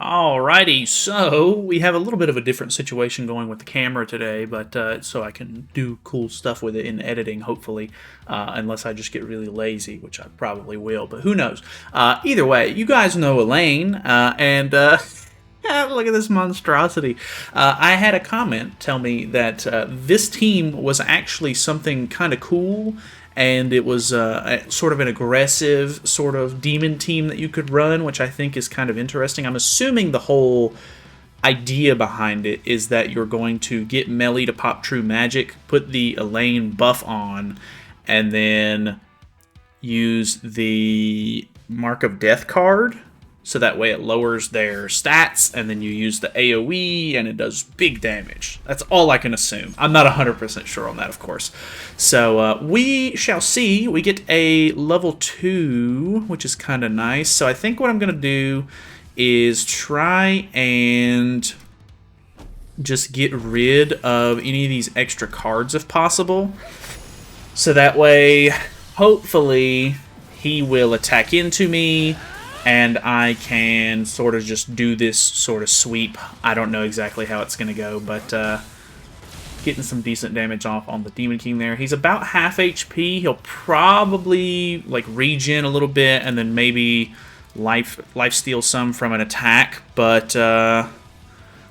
Alrighty, so we have a little bit of a different situation going with the camera today, but so I can do cool stuff with it in editing, hopefully, unless I just get really lazy, which I probably will, but who knows. Either way, you guys know Elaine, and look at this monstrosity. I had a comment tell me that this team was actually something kind of cool, and it was sort of an aggressive sort of demon team that you could run, which I think is kind of interesting. I'm assuming the whole idea behind it is that you're going to get Melly to pop True Magic, put the Elaine buff on, and then use the Mark of Death card, so that way it lowers their stats, and then you use the AoE and it does big damage. That's all I can assume. I'm not 100% sure on that, of course. So we shall see. We get a level 2, which is kind of nice. So I think what I'm going to do is try and just get rid of any of these extra cards if possible. So that way, hopefully, he will attack into me, and I can sort of just do this sort of sweep. I don't know exactly how it's going to go, but getting some decent damage off on the Demon King there. He's about half HP. He'll probably like regen a little bit and then maybe life steal some from an attack, but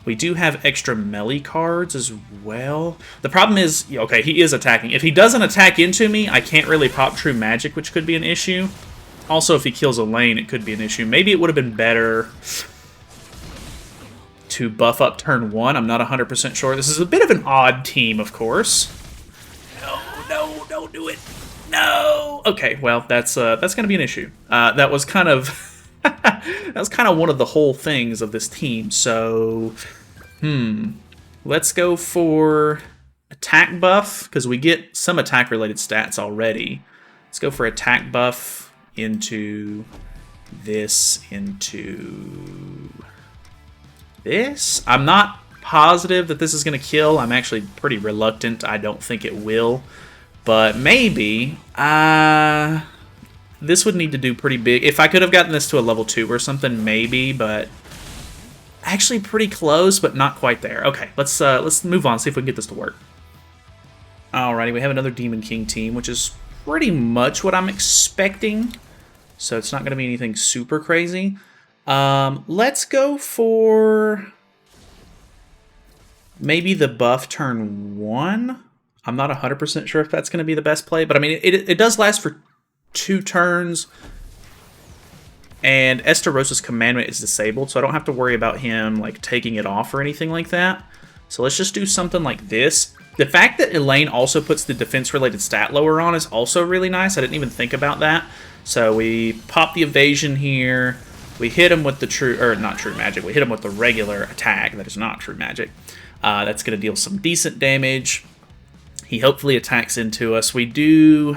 we do have extra melee cards as well. The problem is, okay, he is attacking. If he doesn't attack into me, I can't really pop True Magic, which could be an issue. Also, if he kills Elaine, it could be an issue. Maybe it would have been better to buff up turn 1. I'm not 100% sure. This is a bit of an odd team, of course. No, don't do it. No. Okay, well, that's going to be an issue. That was kind of that was kind of one of the whole things of this team. So, let's go for attack buff because we get some attack-related stats already. Let's go for attack buff into this, into this. I'm not positive that this is going to kill. I'm actually pretty reluctant. I don't think it will. But maybe. This would need to do pretty big. If I could have gotten this to a level 2 or something, maybe. But actually pretty close, but not quite there. Okay, let's move on, see if we can get this to work. Alrighty, we have another Demon King team, which is pretty much what I'm expecting. So it's not going to be anything super crazy. Let's go for maybe the buff turn 1. I'm not 100% sure if that's going to be the best play, but I mean, it does last for 2 turns. And Estarosa's commandment is disabled, so I don't have to worry about him like taking it off or anything like that. So let's just do something like this. The fact that Elaine also puts the defense-related stat lower on is also really nice. I didn't even think about that. So we pop the evasion here. We hit him with the true, or not true magic. We hit him with the regular attack that is not true magic. That's going to deal some decent damage. He hopefully attacks into us. We do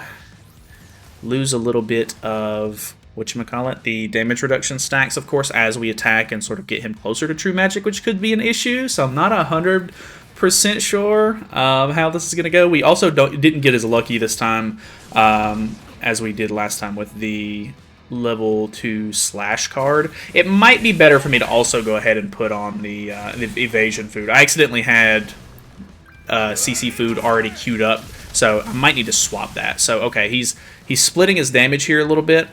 lose a little bit of whatchamacallit, the damage reduction stacks, of course, as we attack and sort of get him closer to true magic, which could be an issue. So I'm not 100% sure how this is going to go. We also didn't get as lucky this time as we did last time with the level 2 slash card. It might be better for me to also go ahead and put on the evasion food. I accidentally had CC food already queued up, so I might need to swap that. So okay, he's splitting his damage here a little bit.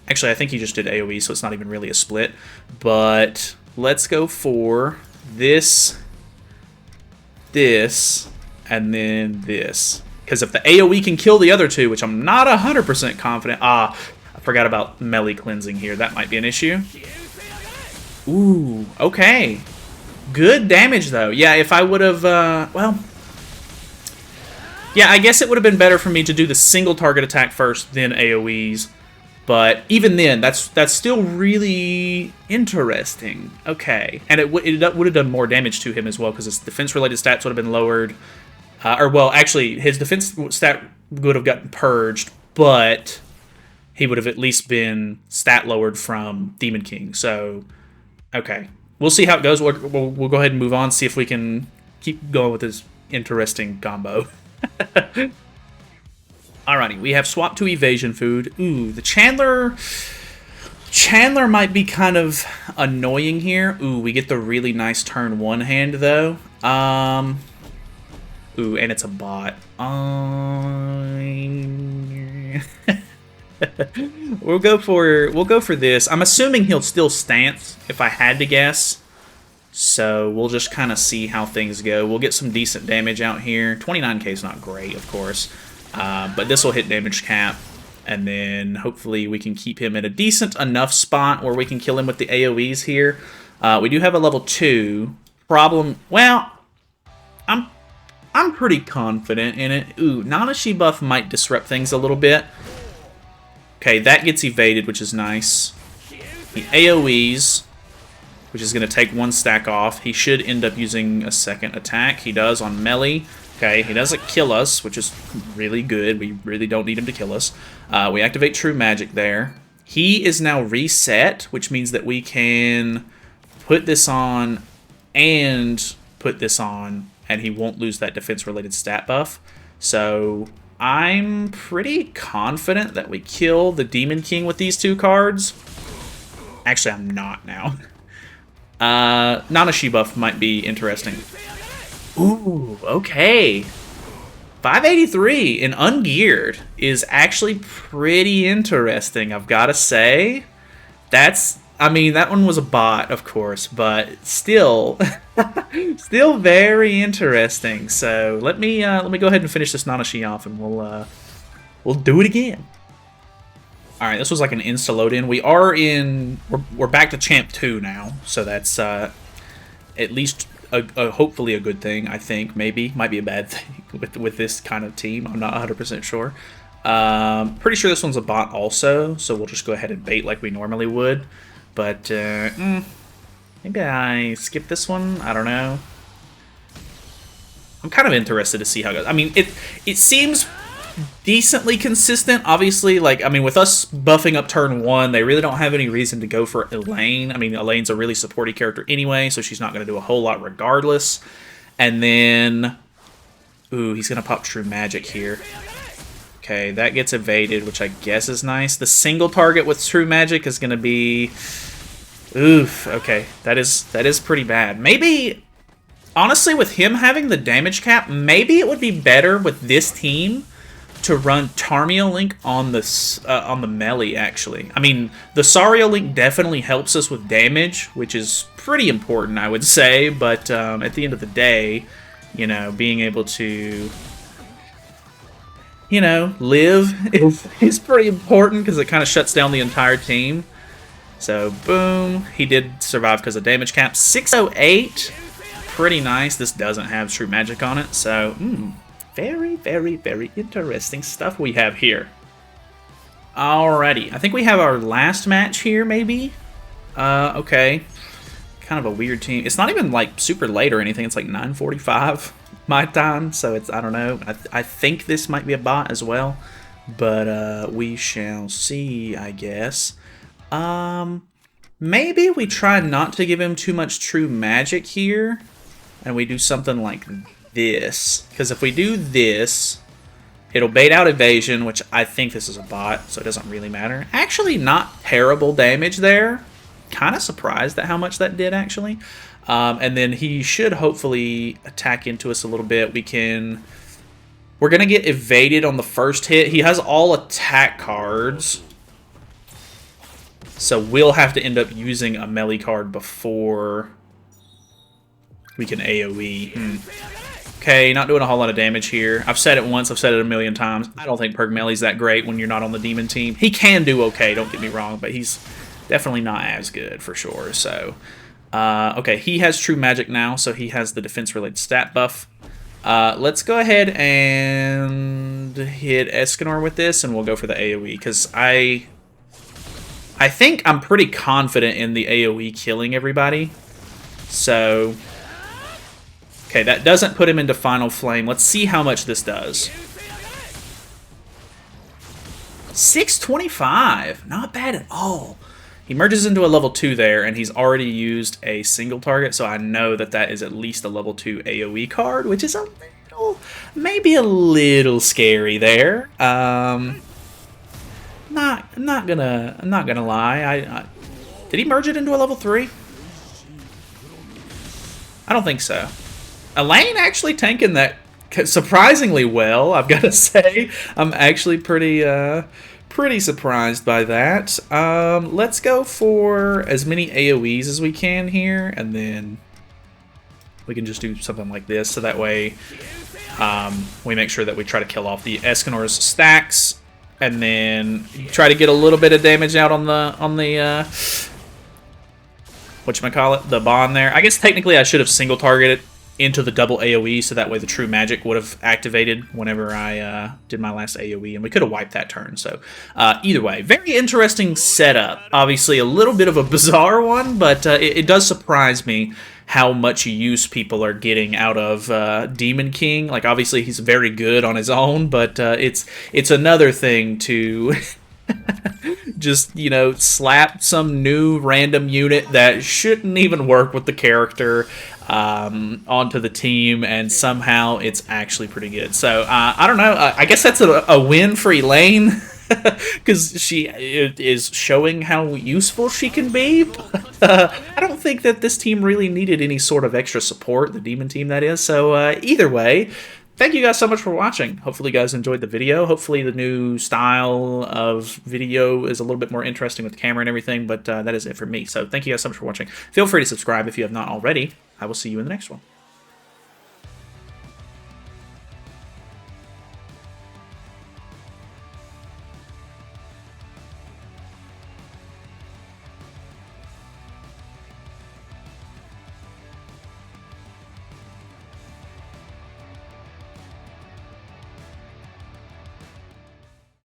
Actually, I think he just did AoE, so it's not even really a split. But let's go for this, and then this. Because if the AoE can kill the other two, which I'm not 100% confident... I forgot about melee cleansing here. That might be an issue. Ooh, okay. Good damage, though. Yeah, if I would have... well... Yeah, I guess it would have been better for me to do the single target attack first, then AoEs. But even then, that's still really interesting. Okay. And it would have done more damage to him as well, because his defense-related stats would have been lowered. Well, actually, his defense stat would have gotten purged, but he would have at least been stat lowered from Demon King. So, okay. We'll see how it goes. We'll go ahead and move on, see if we can keep going with this interesting combo. Alrighty, we have swap to evasion food. Ooh, the Chandler... Chandler might be kind of annoying here. Ooh, we get the really nice turn 1 hand, though. Ooh, and it's a bot. We'll go for this. I'm assuming he'll still stance, if I had to guess. So we'll just kind of see how things go. We'll get some decent damage out here. 29k is not great, of course. But this will hit damage cap. And then hopefully we can keep him in a decent enough spot where we can kill him with the AoEs here. We do have a level 2. Problem, well, I'm pretty confident in it. Ooh, Nanashi buff might disrupt things a little bit. Okay, that gets evaded, which is nice. The AoEs, which is going to take 1 stack off. He should end up using a second attack. He does on melee. Okay, he doesn't kill us, which is really good. We really don't need him to kill us. We activate True Magic there. He is now reset, which means that we can put this on and put this on, and he won't lose that defense-related stat buff. So I'm pretty confident that we kill the Demon King with these 2 cards. Actually, I'm not now. Nanashi buff might be interesting. Ooh, okay. 583 in ungeared is actually pretty interesting, I've got to say. I mean, that one was a bot, of course, but still, still very interesting. So let me go ahead and finish this Nanashi off, and we'll do it again. All right, this was like an insta load in. We're back to Champ 2 now, so that's at least hopefully a good thing. I think maybe might be a bad thing with this kind of team. I'm not 100% sure. Pretty sure this one's a bot also, so we'll just go ahead and bait like we normally would. But maybe I skip this one. I don't know. I'm kind of interested to see how it goes. I mean, it seems decently consistent. Obviously, like, I mean, with us buffing up turn 1, they really don't have any reason to go for Elaine. I mean, Elaine's a really supporty character anyway, so she's not going to do a whole lot regardless. And then, ooh, he's going to pop True Magic here. Okay, that gets evaded, which I guess is nice. The single target with True Magic is going to be... Oof, okay. That is pretty bad. Maybe, honestly, with him having the damage cap, maybe it would be better with this team to run Tarmio Link on the melee, actually. I mean, the Sario Link definitely helps us with damage, which is pretty important, I would say. But at the end of the day, you know, being able to... you know, live is pretty important because it kind of shuts down the entire team. So, boom. He did survive because of damage cap. 608. Pretty nice. This doesn't have True Magic on it. So, very, very, very interesting stuff we have here. Alrighty. I think we have our last match here, maybe? Okay. Kind of a weird team. It's not even, like, super late or anything. It's like 9:45. My time, so it's, I don't know. I think this might be a bot as well, but we shall see, I guess. Maybe we try not to give him too much True Magic here, and we do something like this, because if we do this, it'll bait out evasion, which I think this is a bot, so it doesn't really matter. Actually, not terrible damage there. Kind of surprised at how much that did, actually. And then he should hopefully attack into us a little bit. We're going to get evaded on the first hit. He has all attack cards. So we'll have to end up using a melee card before we can AoE. Okay, not doing a whole lot of damage here. I've said it once, I've said it a million times. I don't think Perk Melee's that great when you're not on the demon team. He can do okay, don't get me wrong, but he's definitely not as good for sure, so... okay, he has True Magic now, so he has the defense-related stat buff. Let's go ahead and hit Escanor with this, and we'll go for the AoE, because I think I'm pretty confident in the AoE killing everybody. So, okay, that doesn't put him into Final Flame. Let's see how much this does. 625, not bad at all. He merges into a level 2 there, and he's already used a single target, so I know that that is at least a level 2 AoE card, which is a little, maybe a little scary there. I'm not gonna lie. Did he merge it into a level 3? I don't think so. Elaine actually tanking that surprisingly well, I've got to say. I'm actually pretty surprised by that. Let's go for as many AoEs as we can here, and then we can just do something like this, so that way we make sure that we try to kill off the Escanor's stacks, and then try to get a little bit of damage out on the whatchamacallit, the bond there. I guess technically I should have single targeted into the double AoE, so that way the true magic would have activated whenever I did my last AoE, and we could have wiped that turn. So either way, very interesting setup. Obviously a little bit of a bizarre one, but it does surprise me how much use people are getting out of Demon King. Like, obviously he's very good on his own, but it's another thing to just, you know, slap some new random unit that shouldn't even work with the character onto the team, and somehow it's actually pretty good. So I don't know, I guess that's a win for Elaine, because she is showing how useful she can be. But, I don't think that this team really needed any sort of extra support, the Demon team that is. So either way, thank you guys so much for watching. Hopefully you guys enjoyed the video. Hopefully the new style of video is a little bit more interesting with the camera and everything, but that is it for me. So thank you guys so much for watching. Feel free to subscribe if you have not already. I will see you in the next one.